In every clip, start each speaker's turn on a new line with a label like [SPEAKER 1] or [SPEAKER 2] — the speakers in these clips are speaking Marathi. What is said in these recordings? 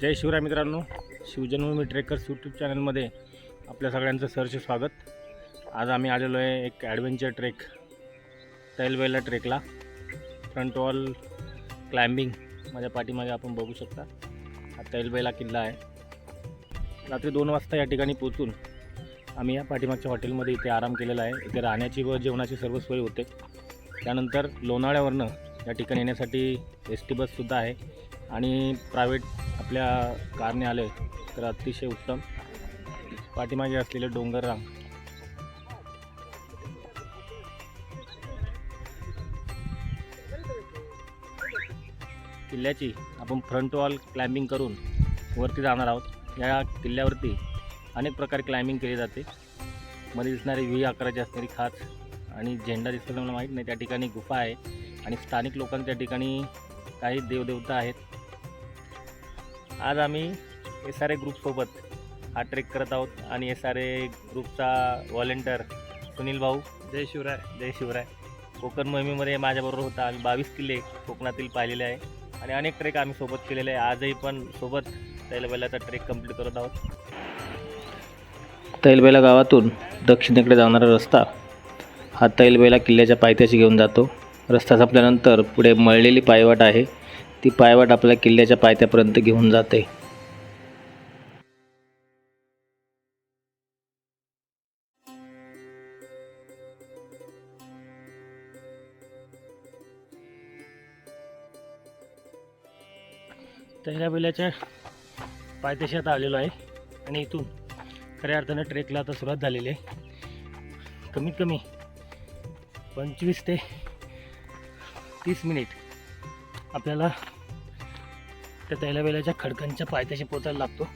[SPEAKER 1] जय शिवराय मित्रांनो, शिवजन्मभूमी ट्रेकर्स यूट्यूब चॅनलमध्ये आपल्या सगळ्यांचं सहर्ष स्वागत. आज आम्ही आलेलो आहे एक ॲडव्हेंचर ट्रेक तैलबैला ट्रेकला. फ्रंट वॉल क्लाइम्बिंग माझ्या पाठीमागे आपण बघू शकता. हा तैलबैला किल्ला आहे. रात्री 2 वाजता या ठिकाणी पोहोचून आम्ही या पाठीमागच्या हॉटेलमध्ये इथे आराम केलेला आहे. इथे राहण्याची व जेवणाची सर्व सोय होते. त्यानंतर लोणावळ्यावरनं या ठिकाणी येण्यासाठी ST बससुद्धा आहे आणि प्रायव्हेट आपल्या कारने आले तर अतिशय उत्तम. पाठीमागे असलेले डोंगररांग, किल्ल्याची आपण फ्रंट वॉल क्लाइम्बिंग करून वरती जाणार आहोत. या किल्ल्यावरती अनेक प्रकारे क्लाइम्बिंग केली जाते. मध्ये दिसणारी V आकाराची असणारी खाच आणि झेंडा दिसतो मला माहीत नाही. त्या ठिकाणी गुफा आहे आणि स्थानिक लोकांच्या ठिकाणी काही देवदेवता आहेत. आज आम्ही SRA ग्रुपसोबत हा ट्रेक करत आहोत आणि SRA ग्रुपचा व्हॉलेंटियर सुनील भाऊ, जय शिवराय. जय शिवराय. कोकण मोहिमेमध्ये माझ्याबरोबर होता. आम्ही 22 किल्ले कोकणातील पाहिलेले आहे आणि अनेक ट्रेक आम्ही सोबत केलेले आहे. आजही पण सोबत तैलबैलाचा ट्रेक कंप्लीट करत आहोत. तैलबैला गावातून दक्षिणेकडे जाणारा रस्ता हा तैलबैला किल्ल्याच्या पायथ्याशी घेऊन जातो. रस्ता संपल्यानंतर पुढे मळलेली पायवाट आहे. ती पायवाट आपल्या किल्ल्याच्या पायथ्यापर्यंत घेऊन जाते. तैलबैलाच्या पायथ्याशी आता आलेलो आहे आणि इथून खऱ्या अर्थानं ट्रेकला आता सुरुवात झालेली आहे. कमीत कमी 25 ते 30 मिनिट आपल्याला त्या तैलबैलाच्या खडकांच्या पायथ्याशी पोचायला लागतो.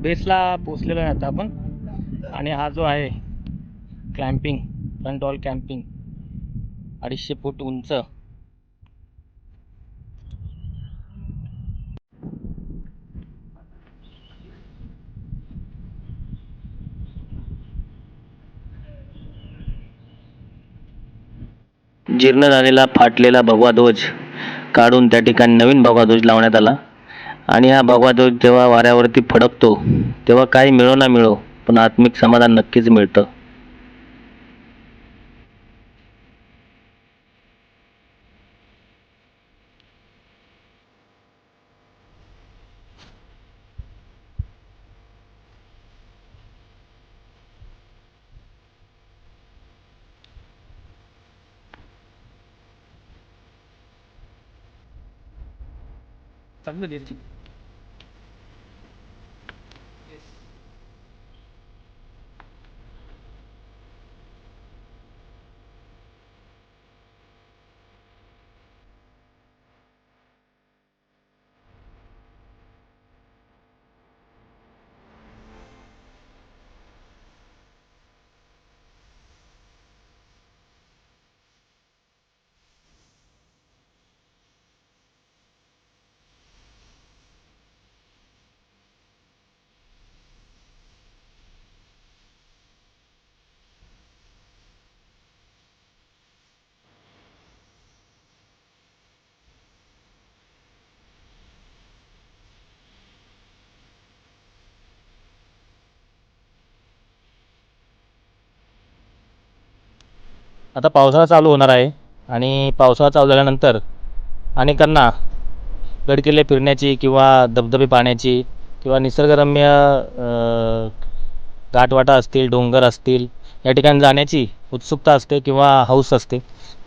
[SPEAKER 1] बेसला पोचलेलो आहे आता आपण. आणि हा जो आहे क्लाइम्बिंग फ्रंट वॉल कॅम्पिंग 250 फूट उंच. जीर्ण झालेला फाटलेला भगवा ध्वज काढून त्या ठिकाणी नवीन भगवा ध्वज लावण्यात आला. आणि हा भगवा ध्वज जेव्हा वाऱ्यावरती फडकतो तेव्हा काही मिळो ना मिळो पण आत्मिक समाधान नक्कीच मिळतं. आता पावसाळा चालू होणार आहे आणि पावसाळा चालू झाल्यानंतर अनेकांना गडकिल्ले फिरण्याची किंवा धबधबे पाहण्याची किंवा निसर्गरम्य घाटवाटा असतील, डोंगर असतील, या ठिकाणी जाण्याची उत्सुकता असते किंवा हौस असते.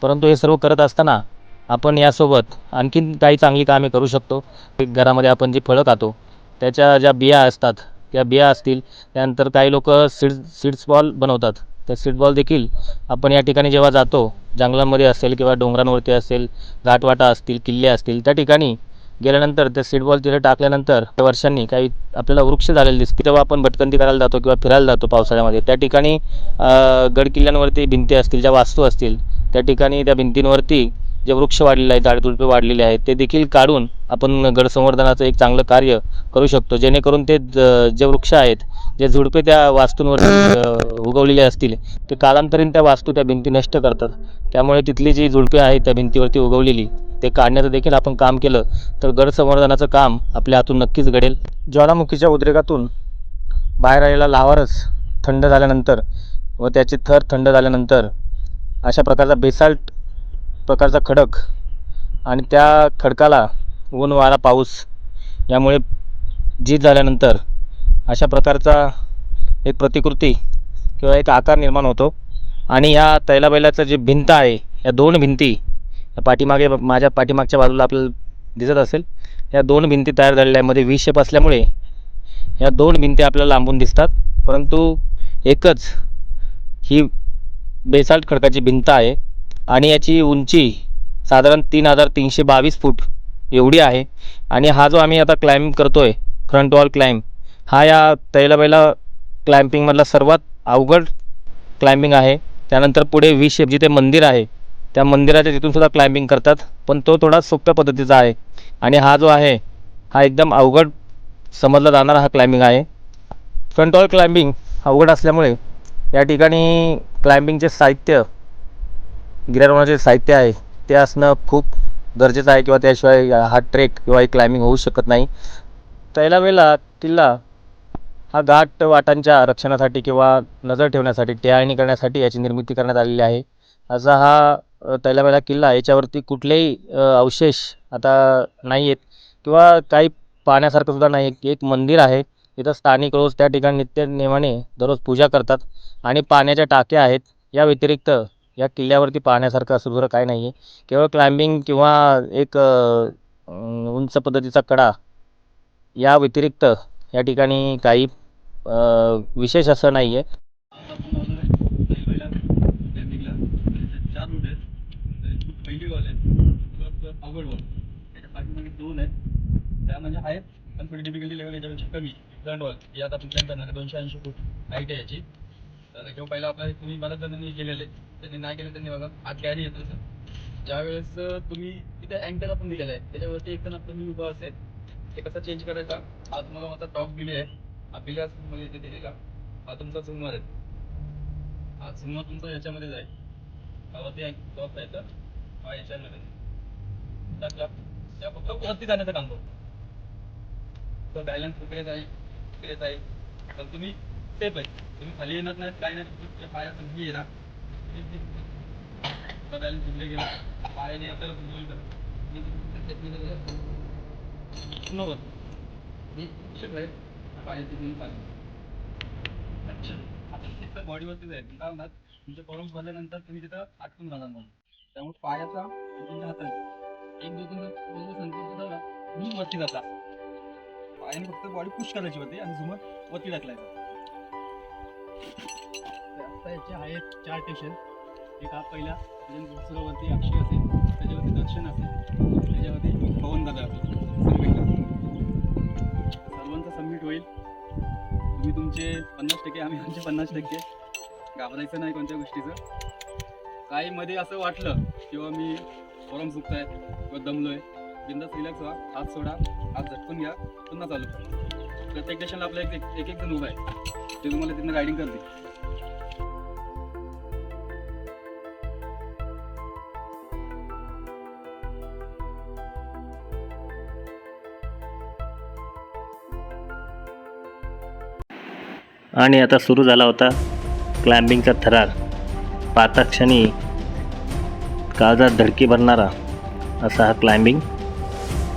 [SPEAKER 1] परंतु हे सर्व करत असताना आपण यासोबत आणखीन काही चांगली कामे करू शकतो. घरामध्ये आपण जी फळं खातो त्याच्या ज्या बिया असतात त्या बिया असतील, त्यानंतर काही लोक सीड्स बॉल बनवतात. त्या सीड बॉल देखील आपण या ठिकाणी जेव्हा जातो, जंगलांमध्ये असेल किंवा डोंगरांवरती असेल, घाटवाटा असतील, किल्ले असतील, त्या ठिकाणी गेल्यानंतर ते सीड बॉल तिथे टाकल्यानंतर वर्षांनी काही आपल्याला वृक्ष झालेले दिसते. तेव्हा आपण भटकंती करायला जातो किंवा फिरायला जातो पावसाळ्यामध्ये, त्या ठिकाणी गडकिल्ल्यांवरती भिंती असतील, ज्या वास्तू असतील, त्या ठिकाणी त्या भिंतींवरती जे वृक्ष वाढलेले आहेत, झाडझुडपे वाढलेले आहेत, ते देखील काढून आपण गड संवर्धनाचं एक चांगलं कार्य करू शकतो. जेणेकरून ते जे वृक्ष आहेत, जे झुडपे त्या वास्तूंवर उगवलेले असतील, ते कालांतरीन त्या वास्तू, त्या भिंती नष्ट करतात. त्यामुळे तिथली जी झुडपे आहेत त्या भिंतीवरती उगवलेली, ते काढण्याचं देखील आपण काम केलं तर गड संवर्धनाचं काम आपल्या हातून नक्कीच घडेल. ज्वालामुखीच्या उद्रेकातून बाहेर आलेला लाव्हारस थंड झाल्यानंतर व त्याचे थर थंड झाल्यानंतर अशा प्रकारचा बेसाल्ट प्रकारचा खडक आणि त्या खडकाला ऊन, वारा, पाऊस यामुळे झीज झाल्यानंतर अशा प्रकारचा एक प्रतिकृती किंवा एक आकार निर्माण होतो. आणि या तैलाबैलाचं जे भिंत आहे, या दोन भिंती पाठीमागे, माझ्या पाठीमागच्या बाजूला आपल्याला दिसत असेल, या दोन भिंती तयार झालेल्या मध्ये व्ही शेप असल्यामुळे या दोन भिंती आपल्याला लांबून दिसतात. परंतु एकच ही बेसाल्ट खडकाची भिंत आहे आणि याची उंची साधारण 3322 फूट एवढी आहे. आणि हा जो आम्ही आता क्लाइम्ब करतोय, फ्रंट वॉल क्लाइम्ब, हा या तैलाबैला क्लाइम्बिंगमधला सर्वात अवघड क्लाइम्बिंग आहे. त्यानंतर पुढे व्ही शेप जिथे मंदिर आहे, त्या मंदिराच्या तिथून सुद्धा क्लाइम्बिंग करतात, पण तो थोडा सोप्या पद्धतीचा आहे. आणि हा जो आहे हा एकदम अवघड समजला जाणारा हा क्लाइम्बिंग आहे. फ्रंट वॉल क्लाइम्बिंग अवघड असल्यामुळे या ठिकाणी क्लाइम्बिंगचे साहित्य, गिर्यारोहणाचे साहित्य आहे ते असणं खूप गरजेचं आहे, किंवा त्याशिवाय हा ट्रेक किंवा ही क्लाइम्बिंग होऊ शकत नाही. तैलाबैला किल्ला हा घाट वाटांच्या रक्षणासाठी किंवा नजर ठेवण्यासाठी, टेहाळणी करण्यासाठी याची निर्मिती करण्यात आलेली आहे. असा हा तैलाबैला किल्ला, याच्यावरती कुठलेही अवशेष आता नाही आहेत किंवा काही पाहण्यासारखं सुद्धा नाही. एक मंदिर आहे, तिथं स्थानिक रोज त्या ठिकाणी नित्यनेमाने दररोज पूजा करतात आणि पाण्याच्या टाक्या आहेत. या व्यतिरिक्त या किल्ल्यावरती पाहण्यासारखं असं दुसरं काही नाही आहे. केवळ क्लाइम्बिंग किंवा एक उंच पद्धतीचा कडा, या व्यतिरिक्त या ठिकाणी काही विशेष असं नाही आहे. अवघड वर त्याच्या पाठीमागे दोन आहेत, त्या म्हणजे आहेत पण थोडी डिफिकल्टी लेवल याच्यापेक्षा कमी. फ्रंट वॉल ही आता आपण क्लाइम्ब करणार 280 फूट हाईट आहे याची. तर किंवा पहिला आपला तुम्ही बऱ्याच जणांनी केलेले, त्यांनी नाही केले त्यांनी बघा आत गॅरी येतो. ज्यावेळेस तुम्ही तिथे अँकर आपण दिलेला आहे, त्याच्यावरती एक जण आपलं मी उभा असेल, ते कसं चेंज करायचा. हा तुम्हाला माझा टॉप बिले आहे, हा बिले मध्ये इथे दिलेला, हा तुमचा झुमर आहे. हा झुमर तुमचा याच्यामध्ये जाईल, त्यावरती टॉप आहे तर हा याच्यामध्ये टाकला त्या फक्त वरती जाण्याचं काम करतो. तर बॅलन्स इकडे जाईल, इकडे जाईल, तर तुम्ही सेफ आहे. तुम्ही खाली येणार नाही, काय नाही, तुमच्या पाया तुम्ही येणार, बॅलन्स इकडे गेला, पायाने आपल्याला अच्छा बॉडीवरती जाईल. काय होणार, तुमच्या फॉर्म्स भरल्यानंतर तुम्ही तिथं अटकून जाणार म्हणून, त्यामुळे पायाचा तुमच्या हातात एक दोन संकेत झाला मी वरती जाता, पायाने फक्त बॉडी पुश करायची होती आणि झुमर वरती टाकलायचा. आता याचे आहेत 4 स्टेशन. एक हा पहिला, दुसरं वरती अक्षय असेल, त्याच्यावरती दर्शन असेल, त्याच्यावरती पवन दादा असेल. समिटला सर्वांचा सबमिट होईल. तुम्ही तुमचे 50%, आम्ही आमचे 50%. घाबरायचं नाही कोणत्या गोष्टीचं. काही मध्ये असं वाटलं किंवा मी फॉर्म चुकताय किंवा दमलोय, बिंदास रिलॅक्स व्हा, हात सोडा, हात झटकून घ्या, पुन्हा चालू करा. प्रत्येक स्टेशनला आपला एक जण उभा आहे, ते तुम्हाला तिथनं गायडिंग करते. आणि आता सुरू झाला होता क्लाइम्बिंगचा थरार. पाहता क्षणी काळजात धडकी भरणारा असा हा क्लाइम्बिंग,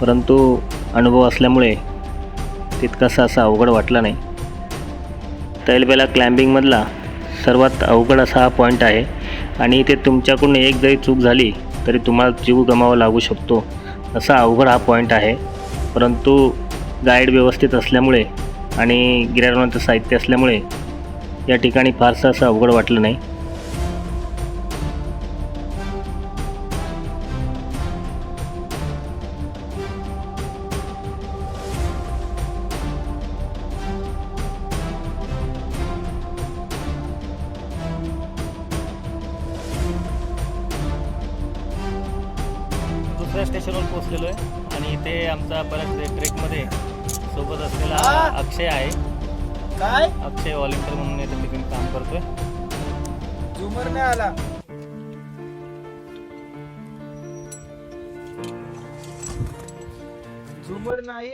[SPEAKER 1] परंतु अनुभव असल्यामुळे तितकासा असा अवघड वाटला नाही. तैलबेला क्लाइम्बिंगमधला सर्वात अवघड असा हा पॉईंट आहे आणि इथे तुमच्याकडून एक जरी चूक झाली तरी तुम्हाला जीव गमावा लागू शकतो, असा अवघड हा पॉईंट आहे. परंतु गाईड व्यवस्थित असल्यामुळे आणि गिर्यारोहणाचं साहित्य असल्यामुळे या ठिकाणी फारसं असं अवघड वाटलं नाही. दुसऱ्या स्टेशनवर पोहोचलेलो आहे आणि इथे आमचा परत ट्रेकमध्ये सोबत असलेला अक्षय आहे.
[SPEAKER 2] काय
[SPEAKER 1] अक्षय व्हॉलेंटियर म्हणून इथे ठिकाणी काम करतोय.
[SPEAKER 2] झुमर नाही आला. झुमर नाही.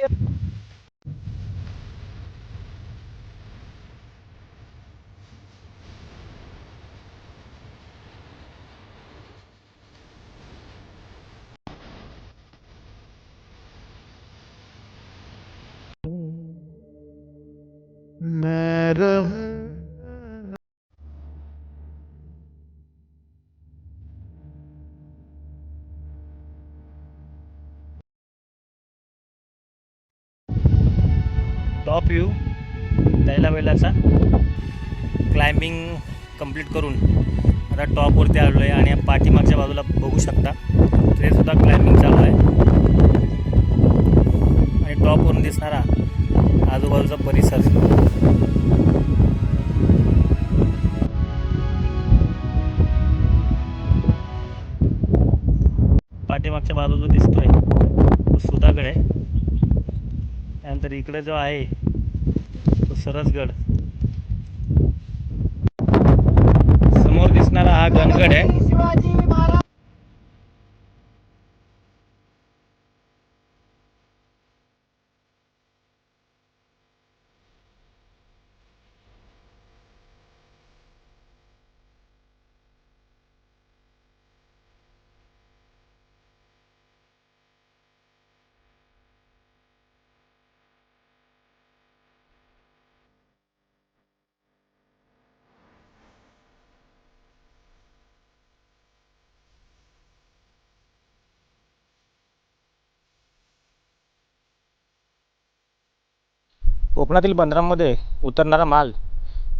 [SPEAKER 2] मैं रहूं
[SPEAKER 1] टॉप व्ह्यू तैलावेलाचा क्लाइम्बिंग कंप्लीट करून आता टॉपवरती आलो आहे आणि पाठीमागच्या बाजूला बघू शकता ते सुद्धा क्लाइम्बिंग चालू आहे आणि टॉपवरून दिसणारा आजूबाजूचा परिसर. पाठीमागच्या बाजू जो दिसतोय तो सुधागड आहे. त्यानंतर इकडे जो आहे तो सरसगड. समोर दिसणारा हा गणगड आहे. कोकणातील बंदरांमध्ये उतरणारा माल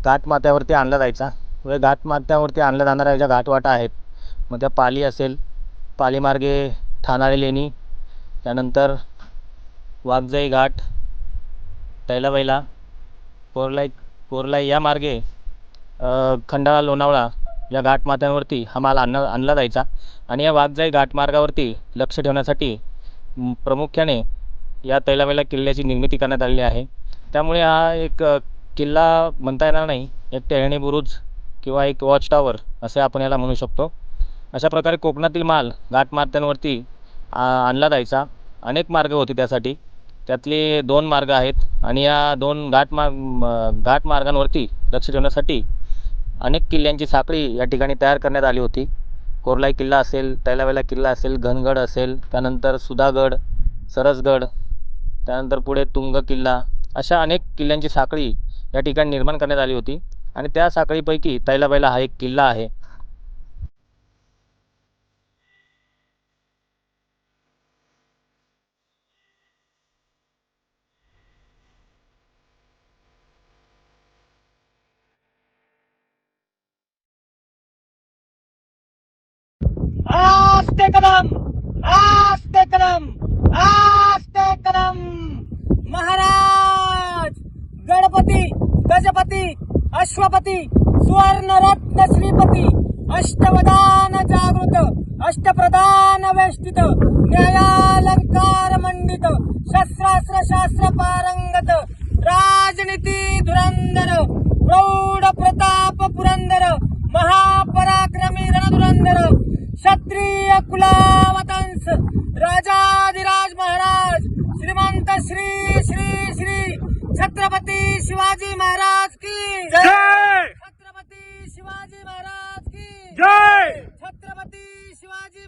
[SPEAKER 1] घाटमाथ्यावरती आणला जायचा व घाटमाथ्यावरती आणला जाणाऱ्या ज्या घाटवाटा आहेत, मग त्या पाली असेल, पालीमार्गे ठाणाळे लेणी, त्यानंतर वाघजाई घाट, तैलावैला, कोरलाई या मार्गे खंडाळा लोणावळा या घाटमाथ्यांवरती हा माल आणला जायचा. आणि या वाघजाई घाटमार्गावरती लक्ष ठेवण्यासाठी प्रामुख्याने या तैलावैला किल्ल्याची निर्मिती करण्यात आलेली आहे. त्यामुळे हा एक किल्ला म्हणता येणार नाही, एक टेहळणी बुरुज किंवा एक वॉच टॉवर असे आपण याला म्हणू शकतो. अशा प्रकारे कोकणातील माल घाटमाथ्यांवरती आणला जायचा. अनेक मार्ग होते त्यासाठी, त्यातले 2 मार्ग आहेत आणि या 2 घाटमार्गांवरती लक्ष ठेवण्यासाठी अनेक किल्ल्यांची साखळी या ठिकाणी तयार करण्यात आली होती. कोरलाई किल्ला असेल, तैलावैला किल्ला असेल, घनगड असेल, त्यानंतर सुधागड, सरसगड, त्यानंतर पुढे तुंग किल्ला, अशा अनेक किल्ल्यांची साखळी या ठिकाणी निर्माण करण्यात आली होती आणि त्या साखळीपैकी तैलावैला हा एक किल्ला आहे. आस्ते कदम, आस्ते कदम, आस्ते कदम. महाराज गणपती, गजपती, अश्वपती, सुवर्णरत्न श्रीपती, अष्टवदान जागृत, अष्टप्रधान वेष्टित, न्यायालंकार मंडित, शस्त्रास्त्र शास्त्र पारंगत, राजनीती धुरंधर, प्रौढ प्रताप पुरंदर, महापराक्रमी रणधुरंधर, क्षत्रिय कुलावतंस, राजाधिराज महाराज श्रीमंत श्री श्री श्री छत्रपती शिवाजी महाराज की जय. छत्रपती शिवाजी महाराज की जय. छत्रपती शिवाजी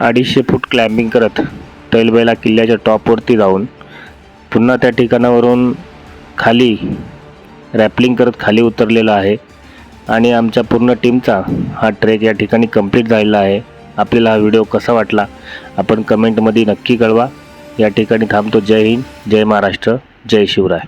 [SPEAKER 1] 250 फूट क्लाइम्बिंग करत तैलबैला किल्ल्याच्या टॉपवरती जाऊन पुन्हा त्या ठिकाणावरून खाली रॅपलिंग करत खाली उतरलेला आहे आणि आमच्या पूर्ण टीमचा हा ट्रेक या ठिकाणी कंप्लीट झालेला आहे. आपल्याला हा व्हिडिओ कसा वाटला आपण कमेंटमध्ये नक्की कळवा. या ठिकाणी थांबतो. जय हिंद, जय महाराष्ट्र, जय शिवराय.